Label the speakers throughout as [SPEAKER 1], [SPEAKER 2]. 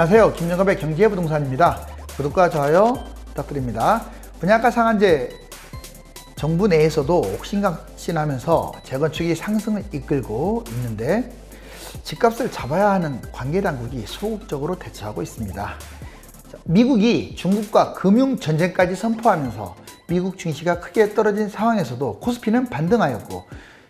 [SPEAKER 1] 안녕하세요. 김영갑의 경제부동산입니다. 구독과 좋아요 부탁드립니다. 분양가 상한제 정부 내에서도 옥신각신하면서 재건축이 상승을 이끌고 있는데 집값을 잡아야 하는 관계당국이 소극적으로 대처하고 있습니다. 미국이 중국과 금융전쟁까지 선포하면서 미국 증시가 크게 떨어진 상황에서도 코스피는 반등하였고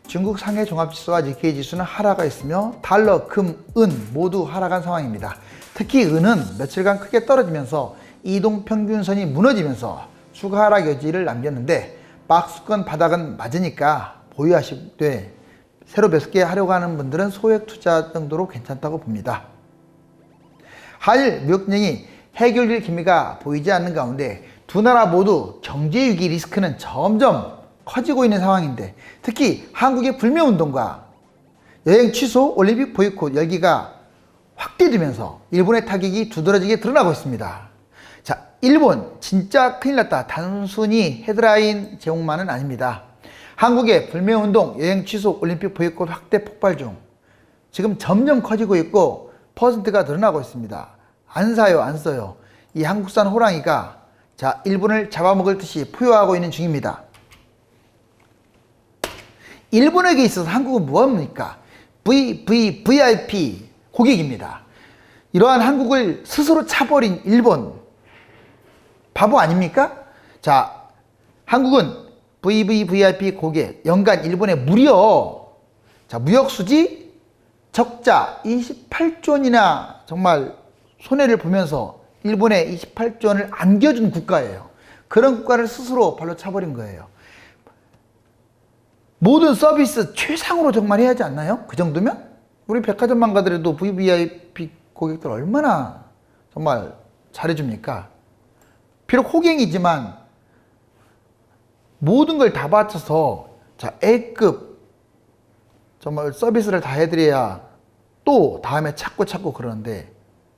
[SPEAKER 1] 중국 상해 종합지수와 니케이 지수는 하락하였으며 달러, 금, 은 모두 하락한 상황입니다. 특히 은은 며칠간 크게 떨어지면서 이동평균선이 무너지면서 추가 하락 여지를 남겼는데 박스권 바닥은 맞으니까 보유하시되 새로 몇 개 하려고 하는 분들은 소액 투자 정도로 괜찮다고 봅니다. 한일 무역전쟁이 해결될 기미가 보이지 않는 가운데 두 나라 모두 경제 위기 리스크는 점점 커지고 있는 상황인데 특히 한국의 불매운동과 여행 취소, 올림픽 보이콧 열기가 확대되면서 일본의 타격이 두드러지게 드러나고 있습니다. 자, 일본 진짜 큰일 났다. 단순히 헤드라인 제목만은 아닙니다. 한국의 불매운동, 여행 취소, 올림픽 보이콧 확대 폭발 중 지금 점점 커지고 있고 퍼센트가 드러나고 있습니다. 안 사요, 안 써요. 이 한국산 호랑이가 자, 일본을 잡아먹을 듯이 포효하고 있는 중입니다. 일본에게 있어서 한국은 무엇입니까? VIP 고객입니다. 이러한 한국을 스스로 차버린 일본 바보 아닙니까? 자, 한국은 VIP 고객 연간 일본에 무려 자, 무역수지 적자 28조 원이나 정말 손해를 보면서 일본에 28조 원을 안겨준 국가예요. 그런 국가를 스스로 발로 차버린 거예요. 모든 서비스 최상으로 정말 해야 하지 않나요? 그 정도면? 우리 백화점만 가더라도 VVIP 고객들 얼마나 정말 잘해줍니까? 비록 호갱이지만 모든 걸 다 바쳐서 자, A급 정말 서비스를 다 해드려야 또 다음에 찾고 그러는데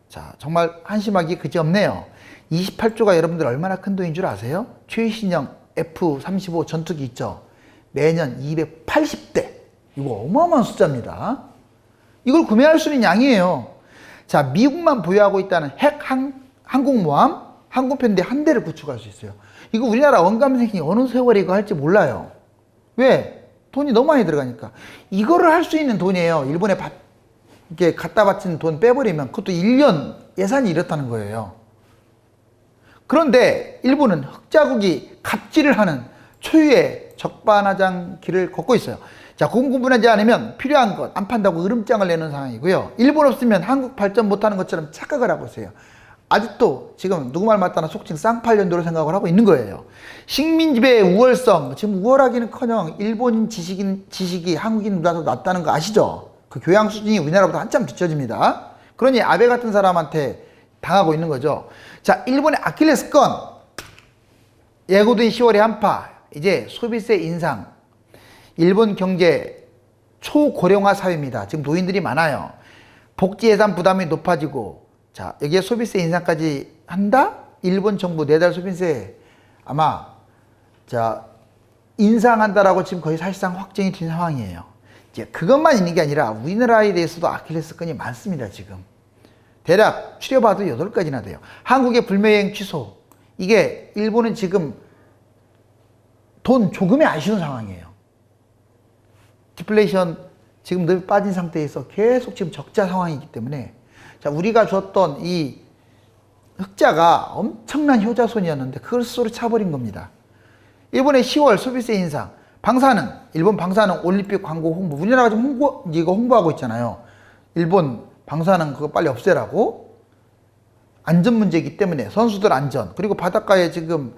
[SPEAKER 1] 자, 정말 한심하기 그지없네요. 28조가 여러분들 얼마나 큰 돈인 줄 아세요? 최신형 F-35 전투기 있죠? 매년 280대. 이거 어마어마한 숫자입니다. 이걸 구매할 수 있는 양이에요. 자, 미국만 보유하고 있다는 핵 항공모함, 항공편대 한 대를 구축할 수 있어요. 이거 우리나라 언감생이 어느 세월에 이거 할지 몰라요. 왜? 돈이 너무 많이 들어가니까. 이거를 할 수 있는 돈이에요. 일본에 이렇게 갖다 바친 돈 빼버리면 그것도 1년 예산이 이렇다는 거예요. 그런데 일본은 흑자국이 갑질을 하는 초유의 적반하장 길을 걷고 있어요. 자, 공급분하지 않으면 필요한 것 안 판다고 으름장을 내는 상황이고요. 일본 없으면 한국 발전 못하는 것처럼 착각을 하고 있어요. 아직도 지금 누구 말 맞다나 속칭 쌍팔년도로 생각을 하고 있는 거예요. 식민지배의 우월성, 지금 우월하기는커녕 일본인 지식이 한국인보다 더 낫다는 거 아시죠? 그 교양 수준이 우리나라보다 한참 뒤처집니다. 그러니 아베 같은 사람한테 당하고 있는 거죠. 자, 일본의 아킬레스건 예고된 10월의 한파 이제 소비세 인상. 일본 경제 초고령화 사회입니다. 지금 노인들이 많아요. 복지 예산 부담이 높아지고 자, 여기에 소비세 인상까지 한다? 일본 정부 내달 소비세 아마 자, 인상한다라고 지금 거의 사실상 확정이 된 상황이에요. 이제 그것만 있는 게 아니라 우리나라에 대해서도 아킬레스건이 많습니다. 지금 대략 추려봐도 8가지나 돼요. 한국의 불매여행 취소. 이게 일본은 지금 돈 조금이 아쉬운 상황이에요. 디플레이션 지금 늘 빠진 상태에서 계속 지금 적자 상황이기 때문에 자, 우리가 줬던 이 흑자가 엄청난 효자손이었는데 그걸 스스로 차버린 겁니다. 일본의 10월 소비세 인상, 방사능, 일본 방사능 올림픽 광고 홍보, 우리나라가 지금 이거 홍보하고 있잖아요. 일본 방사능 그거 빨리 없애라고. 안전 문제이기 때문에 선수들 안전, 그리고 바닷가에 지금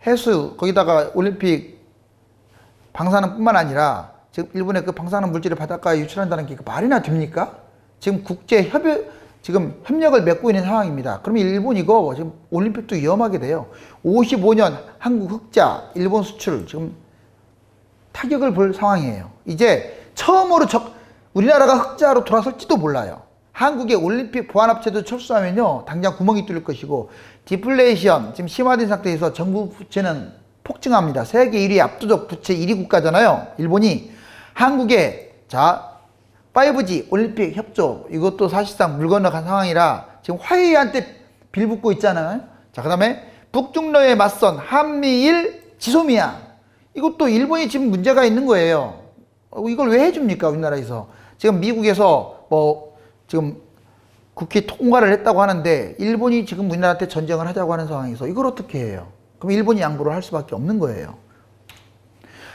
[SPEAKER 1] 해수, 거기다가 올림픽 방사능뿐만 아니라 지금 일본의 그 방사능 물질을 바닷가에 유출한다는 게 말이나 됩니까? 지금 지금 협력을 맺고 있는 상황입니다. 그러면 일본 이거 지금 올림픽도 위험하게 돼요. 55년 한국 흑자, 일본 수출 지금 타격을 볼 상황이에요. 이제 처음으로 우리나라가 흑자로 돌아설지도 몰라요. 한국의 올림픽 보완업체도 철수하면요 당장 구멍이 뚫릴 것이고 디플레이션 지금 심화된 상태에서 정부 부채는 폭증합니다. 세계 1위 압도적 부채 1위 국가잖아요. 일본이 한국의 자 5G 올림픽 협조 이것도 사실상 물 건너간 상황이라 지금 화해한테 빌붙고 있잖아요. 자, 그 다음에 북중러에 맞선 한미일 지소미아 이것도 일본이 지금 문제가 있는 거예요. 이걸 왜 해줍니까 우리나라에서. 지금 미국에서 뭐 지금 국회 통과를 했다고 하는데 일본이 지금 우리나라한테 전쟁을 하자고 하는 상황에서 이걸 어떻게 해요. 그럼 일본이 양보를 할 수밖에 없는 거예요.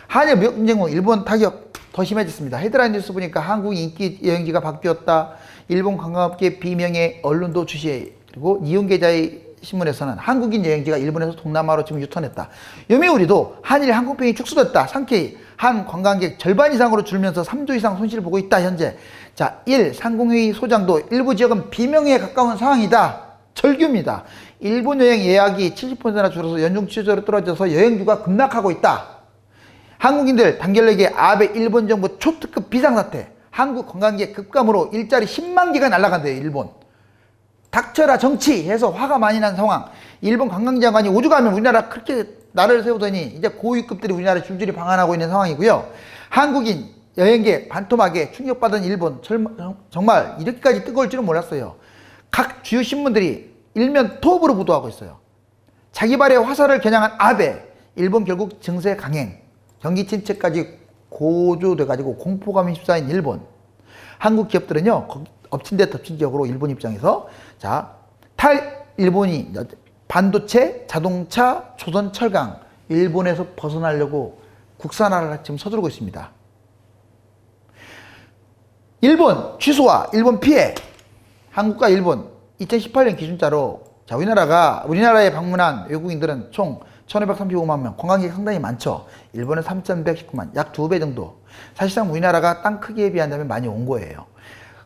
[SPEAKER 1] 한일 무역 분쟁 후 일본 타격 더 심해졌습니다. 헤드라인 뉴스 보니까 한국 인기 여행지가 바뀌었다. 일본 관광업계 비명의 언론도 주시해. 그리고 이용계좌의 신문에서는 한국인 여행지가 일본에서 동남아로 지금 유턴했다. 요미우리도 한일 항공편이 축소됐다. 상쾌히 한 관광객 절반 이상으로 줄면서 3조 이상 손실을 보고 있다. 현재. 자, 상공회의 소장도 일부 지역은 비명에 가까운 상황이다. 절규입니다. 일본 여행 예약이 70%나 줄어서 연중 취소로 떨어져서 여행주가 급락하고 있다. 한국인들 단결되게 아베 일본 정부 초특급 비상사태. 한국 관광객 급감으로 일자리 10만 개가 날아간대요. 일본. 닥쳐라 정치 해서 화가 많이 난 상황. 일본 관광장관이 오죽하면 우리나라 그렇게 나를 세우더니 이제 고위급들이 우리나라에 줄줄이 방한하고 있는 상황이고요. 한국인 여행객 반토막에 충격받은 일본 정말 이렇게까지 뜨거울 줄은 몰랐어요. 각 주요 신문들이 일면 톱으로 보도하고 있어요. 자기 발의 화살을 겨냥한 아베. 일본 결국 증세 강행. 경기 침체까지 고조돼가지고 공포감이 휩싸인 일본. 한국 기업들은요 엎친 데 덮친 격으로 일본 입장에서 자 일본이 반도체, 자동차, 조선 철강 일본에서 벗어나려고 국산화를 지금 서두르고 있습니다. 일본 취소와 일본 피해. 한국과 일본 2018년 기준자로 자 우리나라에 방문한 외국인들은 총 1535만 명, 관광객 상당히 많죠. 일본은 3119만, 약 2배 정도. 사실상 우리나라가 땅 크기에 비한다면 많이 온 거예요.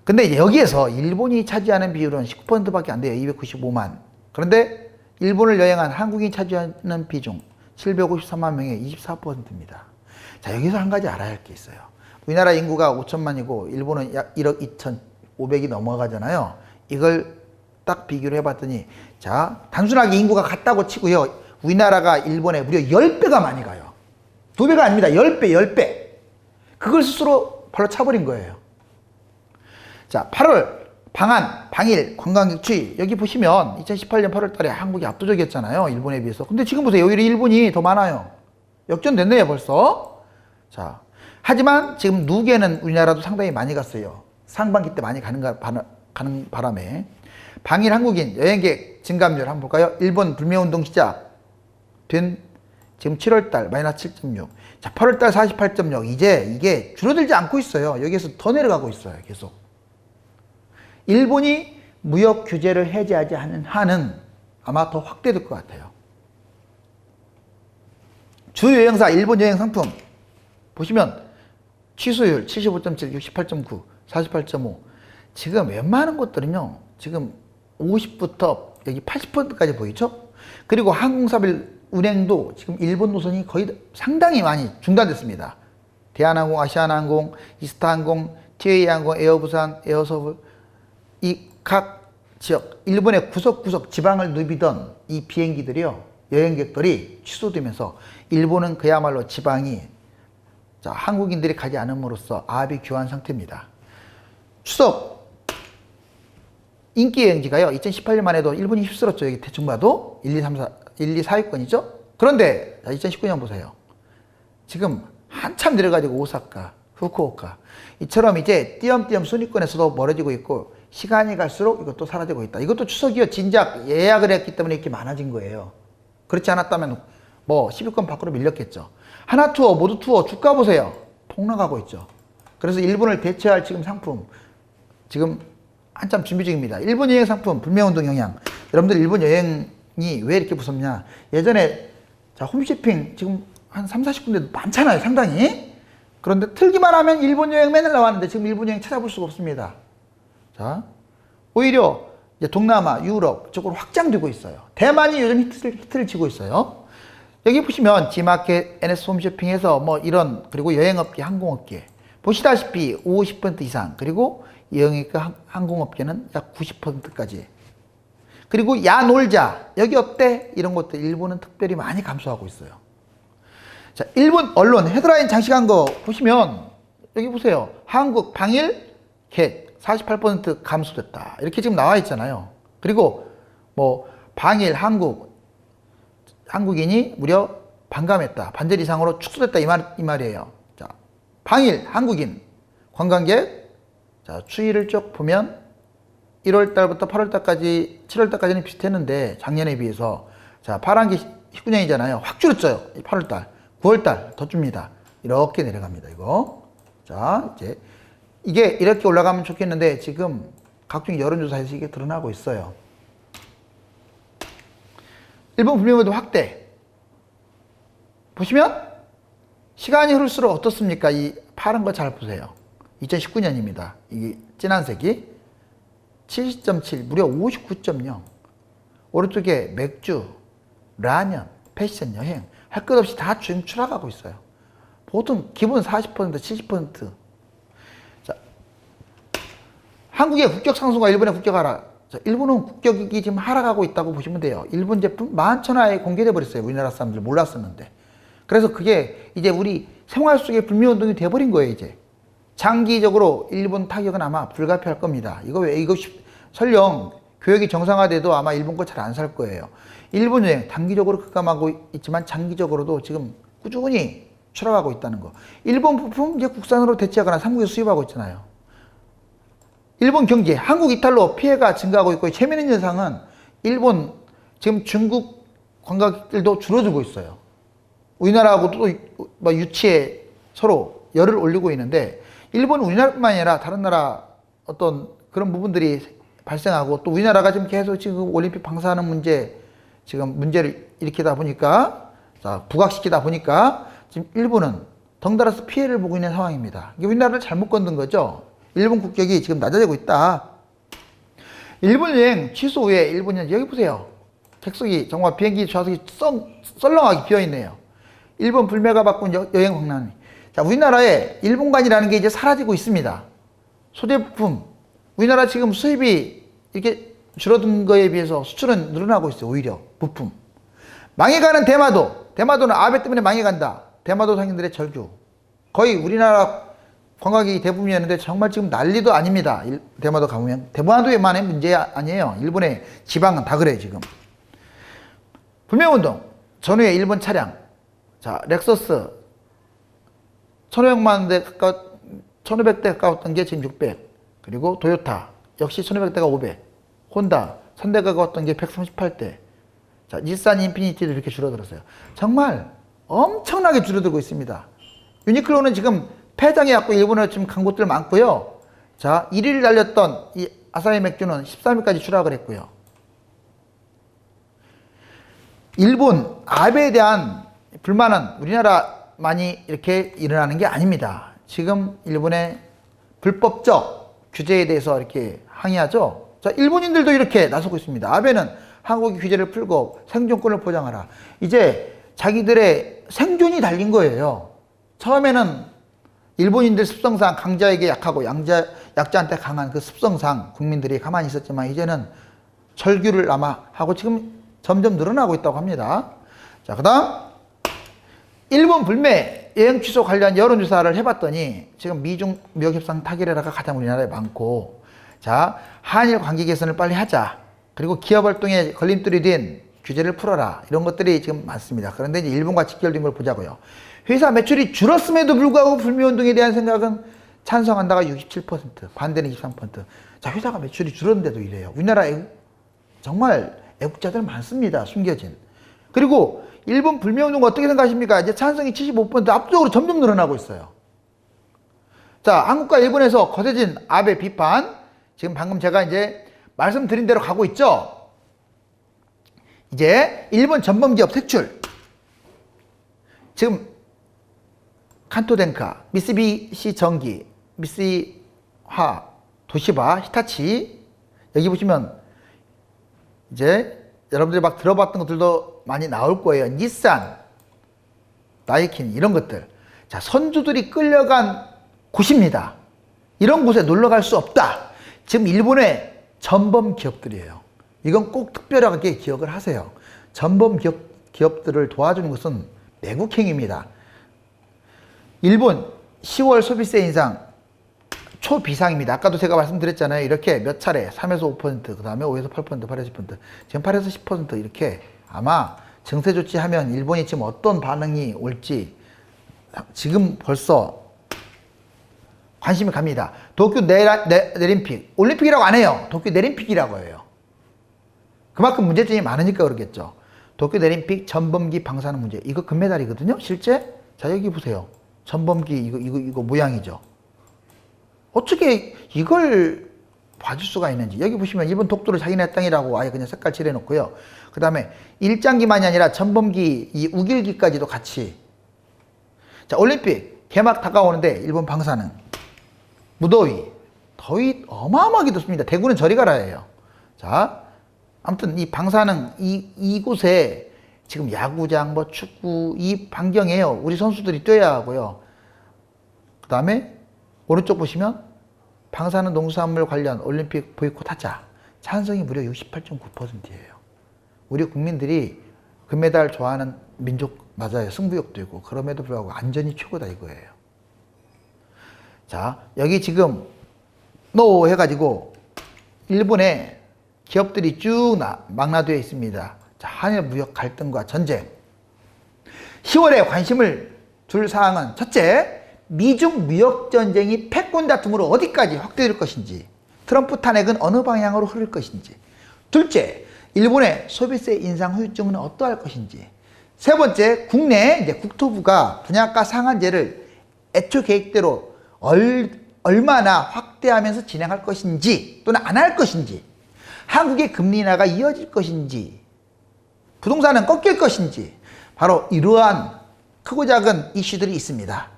[SPEAKER 1] 근데 이제 여기에서 일본이 차지하는 비율은 19%밖에 안 돼요. 295만. 그런데 일본을 여행한 한국인이 차지하는 비중 753만 명의 24%입니다. 자, 여기서 한 가지 알아야 할 게 있어요. 우리나라 인구가 5천만이고 일본은 약 1억 2,500이 넘어가잖아요. 이걸 딱 비교를 해봤더니 자, 단순하게 인구가 같다고 치고요. 우리나라가 일본에 무려 10배가 많이 가요. 2배가 아닙니다. 10배. 그걸 스스로 발로 차버린 거예요. 자, 8월 방일 관광객 추이. 여기 보시면 2018년 8월 달에 한국이 압도적이었잖아요. 일본에 비해서. 근데 지금 보세요. 오히려 일본이 더 많아요. 역전됐네요, 벌써. 자, 하지만 지금 누계는 우리나라도 상당히 많이 갔어요. 상반기 때 많이 가는 바람에. 방일 한국인 여행객 증감률 한번 볼까요? 일본 불매운동 시작 된 지금 7월달 마이너스 7.6. 자, 8월달 48.6. 이제 이게 줄어들지 않고 있어요. 여기에서 더 내려가고 있어요. 계속. 일본이 무역 규제를 해제하지 않는 한은 아마 더 확대될 것 같아요. 주요 여행사 일본 여행 상품 보시면 취소율 75.7, 68.9, 48.5. 지금 웬만한 것들은요. 지금 50부터 여기 80%까지 보이죠? 그리고 항공사별 운행도 지금 일본 노선이 거의 상당히 많이 중단됐습니다. 대한항공, 아시아나항공, 이스타항공, TA항공, 에어부산, 에어서울 이 각 지역 일본의 구석구석 지방을 누비던 이 비행기들이요. 여행객들이 취소되면서 일본은 그야말로 지방이 자, 한국인들이 가지 않음으로써 아비 교환 상태입니다. 추석 인기 여행지가요. 2018년만 해도 일본이 휩쓸었죠. 여기 대충 봐도 1, 2, 3, 4, 1, 2, 4위권이죠. 그런데 2019년 보세요. 지금 한참 내려가지고 오사카, 후쿠오카 이처럼 이제 띄엄띄엄 순위권에서도 멀어지고 있고 시간이 갈수록 이것도 사라지고 있다. 이것도 추석이요. 진작 예약을 했기 때문에 이렇게 많아진 거예요. 그렇지 않았다면 뭐 10위권 밖으로 밀렸겠죠. 하나투어, 모두투어 주가 보세요. 폭락하고 있죠. 그래서 일본을 대체할 지금 상품 지금 한참 준비 중입니다. 일본 여행 상품 불매운동 영향. 여러분들 일본 여행이 왜 이렇게 무섭냐. 예전에 자 홈쇼핑 지금 한 3, 40군데 많잖아요. 상당히. 그런데 틀기만 하면 일본 여행 맨날 나왔는데 지금 일본 여행 찾아볼 수가 없습니다. 자, 오히려 이제 동남아, 유럽 쪽으로 확장되고 있어요. 대만이 요즘 히트를 치고 있어요. 여기 보시면 G마켓, NS 홈쇼핑에서 뭐 이런 그리고 여행업계, 항공업계 보시다시피 50% 이상 그리고 여행업계, 항공업계는 약 90%까지 그리고 야 놀자 여기 어때? 이런 것들 일본은 특별히 많이 감소하고 있어요. 자, 일본 언론 헤드라인 장식한 거 보시면 여기 보세요. 한국 방일 객 48% 감소됐다. 이렇게 지금 나와 있잖아요. 그리고 뭐 방일 한국인이 무려 반감했다. 반절 이상으로 축소됐다. 이 말이에요. 자, 방일 한국인 관광객. 자, 추이를 쭉 보면 1월 달부터 8월 달까지, 7월 달까지는 비슷했는데 작년에 비해서 자, 파란 게 19년이잖아요. 확 줄었어요. 8월 달, 9월 달 더 줍니다. 이렇게 내려갑니다. 이거. 자, 이제 이게 이렇게 올라가면 좋겠는데 지금 각종 여론조사에서 이게 드러나고 있어요. 일본 불매운동 확대. 보시면 시간이 흐를수록 어떻습니까? 이 파란 거 잘 보세요. 2019년입니다. 이 진한 색이 70.7, 무려 59.0. 오른쪽에 맥주, 라면, 패션, 여행 할 것 없이 다 지금 추락하고 있어요. 보통 기본 40%, 70%. 자, 한국의 국격 상승과 일본의 국격 하락. 자, 일본은 국격이 지금 하락하고 있다고 보시면 돼요. 일본 제품 11,000화에 공개돼 버렸어요. 우리나라 사람들 몰랐었는데. 그래서 그게 이제 우리 생활 속의 불매운동이 돼버린 거예요, 이제. 장기적으로 일본 타격은 아마 불가피할 겁니다. 이거 설령 교역이 정상화돼도 아마 일본 거 잘 안 살 거예요. 일본 여행 단기적으로 급감하고 있지만 장기적으로도 지금 꾸준히 추락하고 있다는 거. 일본 부품 이제 국산으로 대체하거나 삼국에 수입하고 있잖아요. 일본 경제, 한국 이탈로 피해가 증가하고 있고 재미있는 현상은 일본 지금 중국 관광객들도 줄어들고 있어요. 우리나라하고 또 유치에 서로 열을 올리고 있는데 일본은 우리나라뿐만 아니라 다른 나라 어떤 그런 부분들이 발생하고 또 우리나라가 지금 계속 지금 올림픽 방사하는 문제 지금 문제를 일으키다 보니까 자, 부각시키다 보니까 지금 일본은 덩달아서 피해를 보고 있는 상황입니다. 이게 우리나라를 잘못 건든 거죠. 일본 국격이 지금 낮아지고 있다. 일본 여행 취소 후에 일본 여행 여기 보세요. 객석이 정말 비행기 좌석이 썰렁하게 비어있네요. 일본 불매가 바꾼 여행 방랑이. 자, 우리나라에 일본관이라는 게 이제 사라지고 있습니다. 소재부품. 우리나라 지금 수입이 이렇게 줄어든 거에 비해서 수출은 늘어나고 있어요. 오히려 부품. 망해가는 대마도는 아베 때문에 망해간다. 대마도 상인들의 절규. 거의 우리나라 관광객이 대부분이었는데 정말 지금 난리도 아닙니다. 대마도 가보면. 대마도에만의 문제 아니에요. 일본의 지방은 다 그래요, 지금. 불매운동. 전후에 일본 차량. 자, 렉서스 1500대 가까웠던 게 지금 600. 그리고 도요타 역시 1500대가 500. 혼다 1000대 가까웠던 게 138대. 자, 닛산 인피니티도 이렇게 줄어들었어요. 정말 엄청나게 줄어들고 있습니다. 유니클로는 지금 폐장이 왔고 일본에 지금 간 곳들 많고요. 자, 1위를 달렸던 이 아사히 맥주는 13위까지 추락을 했고요. 일본 아베에 대한 불만은 우리나라만이 이렇게 일어나는 게 아닙니다. 지금 일본의 불법적 규제에 대해서 이렇게 항의하죠. 자, 일본인들도 이렇게 나서고 있습니다. 아베는 한국의 규제를 풀고 생존권을 보장하라. 이제 자기들의 생존이 달린 거예요. 처음에는 일본인들 습성상 강자에게 약하고 약자한테 강한 그 습성상 국민들이 가만히 있었지만 이제는 절규를 아마 하고 지금 점점 늘어나고 있다고 합니다. 자, 그 다음 일본 불매 여행 취소 관련 여론조사를 해봤더니 지금 미중 무역협상 타결해라가 가장 우리나라에 많고, 자, 한일 관계 개선을 빨리 하자, 그리고 기업 활동에 걸림돌이 된 규제를 풀어라, 이런 것들이 지금 많습니다. 그런데 이제 일본과 직결된 걸 보자고요. 회사 매출이 줄었음에도 불구하고 불매운동에 대한 생각은 찬성한다가 67%, 반대는 23%. 자, 회사가 매출이 줄었는데도 이래요. 우리나라에 정말 애국자들 많습니다. 숨겨진. 그리고 일본 불매운동 어떻게 생각하십니까? 이제 찬성이 75%, 압도적으로 점점 늘어나고 있어요. 자, 한국과 일본에서 거세진 아베 비판, 지금 방금 제가 이제 말씀드린 대로 가고 있죠. 이제 일본 전범기업 색출, 지금 칸토덴카, 미쓰비시 전기, 미쓰이화, 도시바, 히타치, 여기 보시면 이제 여러분들이 막 들어봤던 것들도 많이 나올 거예요. 닛산, 다이킨, 이런 것들. 자, 선주들이 끌려간 곳입니다. 이런 곳에 놀러 갈 수 없다. 지금 일본의 전범 기업들이에요. 이건 꼭 특별하게 기억을 하세요. 전범 기업들을 도와주는 것은 매국행위입니다. 일본 10월 소비세 인상 초비상입니다. 아까도 제가 말씀드렸잖아요. 이렇게 몇 차례 3에서 5%, 그 다음에 5에서 8%, 8에서 10%, 지금 8에서 10% 이렇게 아마 증세 조치하면 일본이 지금 어떤 반응이 올지 지금 벌써 관심이 갑니다. 도쿄 내림픽, 올림픽이라고 안 해요. 도쿄 내림픽이라고 해요. 그만큼 문제점이 많으니까 그러겠죠. 도쿄 내림픽 전범기 방사능 문제. 이거 금메달이거든요, 실제. 자, 여기 보세요. 전범기 이거 모양이죠. 어떻게 이걸 봐줄 수가 있는지. 여기 보시면 일본 독도를 자기네 땅이라고 아예 그냥 색깔 칠해놓고요. 그 다음에 일장기만이 아니라 전범기, 이 우길기까지도 같이. 자, 올림픽 개막 다가오는데 일본 방사능, 무더위, 더위 어마어마하게 덥습니다. 대구는 저리 가라예요. 자, 아무튼 이 방사능 이곳에 지금 야구장, 뭐 축구 이 반경에요. 우리 선수들이 뛰어야 하고요. 그 다음에 오른쪽 보시면 방사능 농수산물 관련 올림픽 보이콧 하자. 찬성이 무려 68.9%예요. 우리 국민들이 금메달 좋아하는 민족 맞아요. 승부욕도 있고. 그럼에도 불구하고 안전이 최고다 이거예요. 자, 여기 지금 노 해가지고 일본에 기업들이 쭉 망라되어 있습니다. 자, 한일 무역 갈등과 전쟁. 10월에 관심을 둘 사항은 첫째, 미중 무역 전쟁이 패권 다툼으로 어디까지 확대될 것인지, 트럼프 탄핵은 어느 방향으로 흐를 것인지. 둘째, 일본의 소비세 인상 후유증은 어떠할 것인지. 세 번째, 국내 이제 국토부가 분양가 상한제를 애초 계획대로 얼마나 확대하면서 진행할 것인지 또는 안 할 것인지, 한국의 금리 인하가 이어질 것인지, 부동산은 꺾일 것인지, 바로 이러한 크고 작은 이슈들이 있습니다.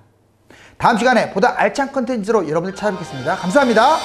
[SPEAKER 1] 다음 시간에 보다 알찬 컨텐츠로 여러분들 찾아뵙겠습니다. 감사합니다.